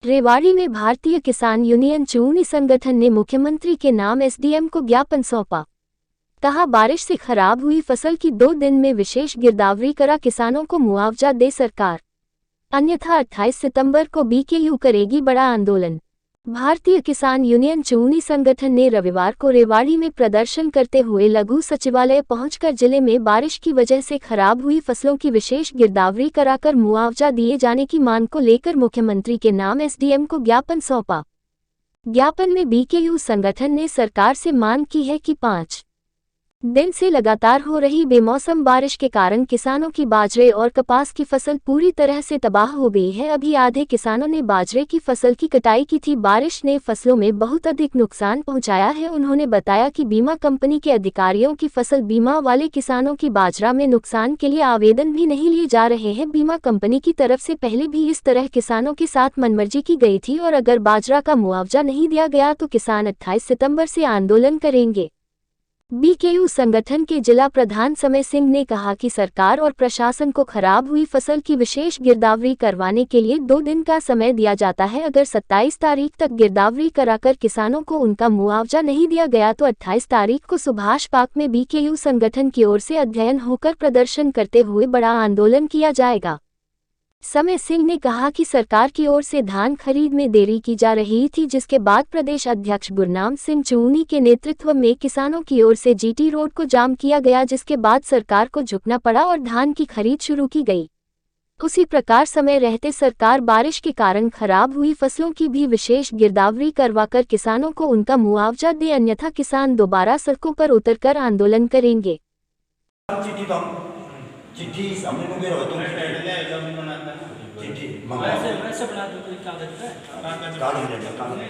रेवाड़ी में भारतीय किसान यूनियन चूनी संगठन ने मुख्यमंत्री के नाम एसडीएम को ज्ञापन सौंपा। कहा, बारिश से खराब हुई फसल की 2 दिन में विशेष गिरदावरी करा किसानों को मुआवजा दे सरकार, अन्यथा 28 सितंबर को बीकेयू करेगी बड़ा आंदोलन। भारतीय किसान यूनियन चूनी संगठन ने रविवार को रेवाड़ी में प्रदर्शन करते हुए लघु सचिवालय पहुंचकर जिले में बारिश की वजह से खराब हुई फसलों की विशेष गिरदावरी कराकर मुआवजा दिए जाने की मांग को लेकर मुख्यमंत्री के नाम एसडीएम को ज्ञापन सौंपा। ज्ञापन में बीकेयू संगठन ने सरकार से मांग की है कि 5 दिन से लगातार हो रही बेमौसम बारिश के कारण किसानों की बाजरे और कपास की फसल पूरी तरह से तबाह हो गई है। अभी आधे किसानों ने बाजरे की फसल की कटाई की थी। बारिश ने फसलों में बहुत अधिक नुकसान पहुंचाया है। उन्होंने बताया कि बीमा कंपनी के अधिकारियों की फसल बीमा वाले किसानों की बाजरा में नुकसान के लिए आवेदन भी नहीं लिए जा रहे हैं। बीमा कंपनी की तरफ से पहले भी इस तरह किसानों के साथ मनमर्जी की गई थी और अगर बाजरा का मुआवजा नहीं दिया गया तो किसान 28 सितंबर से आंदोलन करेंगे। बीकेयू संगठन के जिला प्रधान समय सिंह ने कहा कि सरकार और प्रशासन को खराब हुई फसल की विशेष गिरदावरी करवाने के लिए 2 दिन का समय दिया जाता है। अगर 27 तारीख तक गिरदावरी कराकर किसानों को उनका मुआवजा नहीं दिया गया तो 28 तारीख को सुभाष पार्क में बीकेयू संगठन की ओर से अध्ययन होकर प्रदर्शन करते हुए बड़ा आंदोलन किया जाएगा। समय सिंह ने कहा कि सरकार की ओर से धान खरीद में देरी की जा रही थी, जिसके बाद प्रदेश अध्यक्ष गुरनाम सिंह चूनी के नेतृत्व में किसानों की ओर से जीटी रोड को जाम किया गया, जिसके बाद सरकार को झुकना पड़ा और धान की खरीद शुरू की गई। उसी प्रकार समय रहते सरकार बारिश के कारण खराब हुई फसलों की भी विशेष गिरदावरी करवाकर किसानों को उनका मुआवजा दे, अन्यथा किसान दोबारा सड़कों पर उतरकर आंदोलन करेंगे। चिट्ठी हमने को बेरो तो चिट्ठी वैसे बना दो कोई कागज पे कागज ले कागज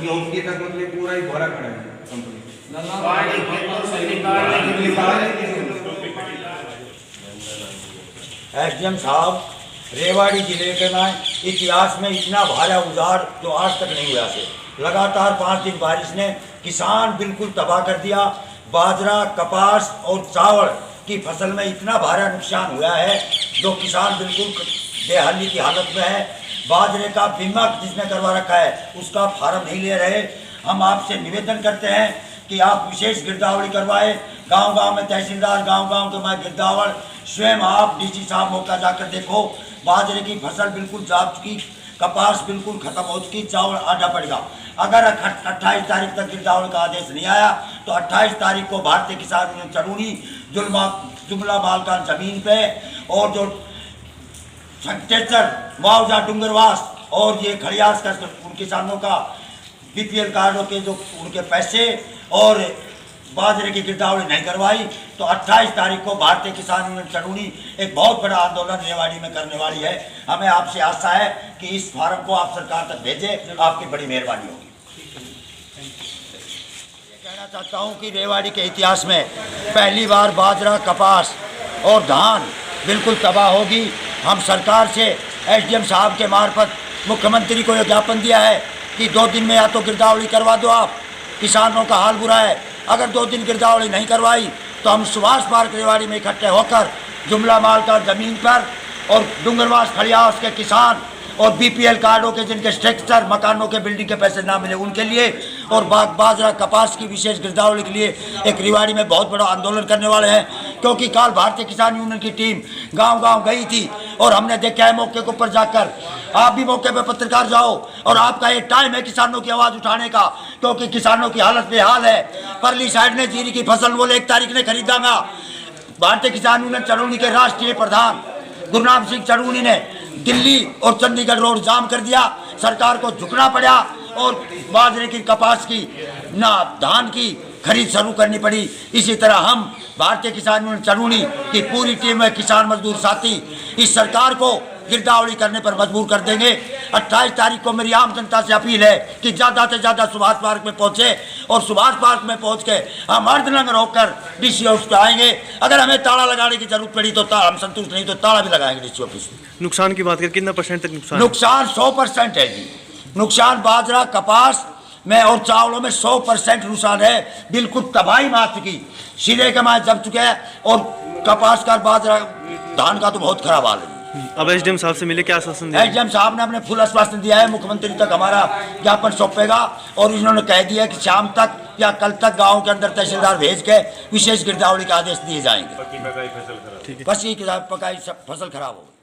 योगी तक मतलब पूरा ही भरा खड़ा है कंपनी एसडीएम साहब, रेवाड़ी जिले के में इतिहास में इतना भारा उजाड़ तो आज तक नहीं हुआ है। लगातार 5 दिन बारिश ने किसान बिल्कुल तबाह कर दिया। बाजरा, कपास और चावल की फसल में इतना भारा नुकसान हुआ है जो किसान बिल्कुल बेहाली की हालत में है। बाजरे का बीमा जिसने करवा रखा है उसका फार्म नहीं ले रहे। हम आपसे निवेदन करते हैं कि आप विशेष गिरदावरी करवाए। गांव-गांव में तहसीलदार, गांव-गांव के मैं गिरदावर, स्वयं आप डीसी साहब मौका जाकर देखो। बाजरे की फसल बिल्कुल जा चुकी, कपास बिल्कुल खत्म हो चुकी, चावल आधा पड़ेगा। अगर 28 तारीख तक गिरदावरी का आदेश नहीं आया तो 28 तारीख को भारतीय किसान यूनियन चरूनी जुमला मालकान जमीन पे और जो संकेचर मुआवजा डूंगरवास और ये खड़ियास का उन किसानों का बीपीएल कार्डों के जो उनके पैसे और बाजरे की गिरदावरी नहीं करवाई तो 28 तारीख को भारतीय किसान यूनियन चरूनी एक बहुत बड़ा आंदोलन रेवाड़ी में करने वाली है। हमें आपसे आशा है कि इस फार्म को आप सरकार तक भेजें, आपकी बड़ी मेहरबानी होगी। कहना चाहता हूं कि रेवाड़ी के इतिहास में पहली बार बाजरा, कपास और धान बिल्कुल तबाह होगी। हम सरकार से एसडीएम साहब के मार्फत मुख्यमंत्री को यह ज्ञापन दिया है कि 2 दिन में या तो गिरदावरी करवा दो आप, किसानों का हाल बुरा है। अगर 2 दिन गिरदावरी नहीं करवाई तो हम सुभाष पार्क रेवाड़ी में इकट्ठे होकर जुमला मालका ज़मीन पर और डूंगरवास खड़ियास के किसान और बीपीएल कार्डों के जिनके स्ट्रक्चर मकानों के बिल्डिंग के पैसे ना मिले उनके लिए और बाजरा कपास की विशेष गिरदावरी के लिए एक रेवाड़ी में बहुत बड़ा आंदोलन करने वाले हैं। क्योंकि कल भारतीय किसान यूनियन की टीम गांव-गांव गई थी और हमने देखा है मौके के ऊपर जाकर। आप भी मौके पर पत्रकार जाओ और आपका ये टाइम है किसानों की आवाज़ उठाने का, क्योंकि किसानों की हालत बेहाल है। परली साइड ने जीरी की फसल वो 1 तारीख ने खरीदागा। भारतीय किसान यूनियन चरूनी के राष्ट्रीय प्रधान गुरनाम सिंह चरूनी ने दिल्ली और चंडीगढ़ रोड जाम कर दिया। सरकार को झुकना पड़ा और बाजरे की, कपास की, ना धान की खरीद शुरू करनी पड़ी। इसी तरह हम भारतीय किसान यूनियन चरूनी की पूरी टीम में किसान मजदूर साथी इस सरकार को गिरदावरी करने पर मजबूर कर देंगे। 28 तारीख को मेरी आम जनता से अपील है कि ज़्यादा से ज़्यादा सुभाष पार्क में पहुँचे और सुभाष पार्क में पहुँच के हम अर्धनगर होकर डीसी ऑफिस पे आएंगे। अगर हमें ताला लगाने की जरूरत पड़ी तो हम संतुष्ट नहीं तो ताला भी लगाएंगे डीसी ऑफिस में। नुकसान की बात करें, कितना % तक नुकसान? नुकसान 100% है जी। नुकसान बाजरा, कपास में और चावलों में 100% नुकसान है। बिल्कुल तबाही मार चुकी, सिरे के माए जम चुके हैं और कपास का, बाजरा, धान का तो बहुत खराब हाल है। अब एसडीएम साहब से मिले, क्या आश्वासन दिया? एसडीएम साहब ने अपने फुल आश्वासन दिया है, मुख्यमंत्री तक हमारा ज्ञापन सौंपेगा और इन्होंने कह दिया कि शाम तक या कल तक गांव के अंदर तहसीलदार भेज के विशेष गिरदावरी के आदेश दिए जाएंगे। ठीक है। बस ये पकाई फसल खराब हो गई।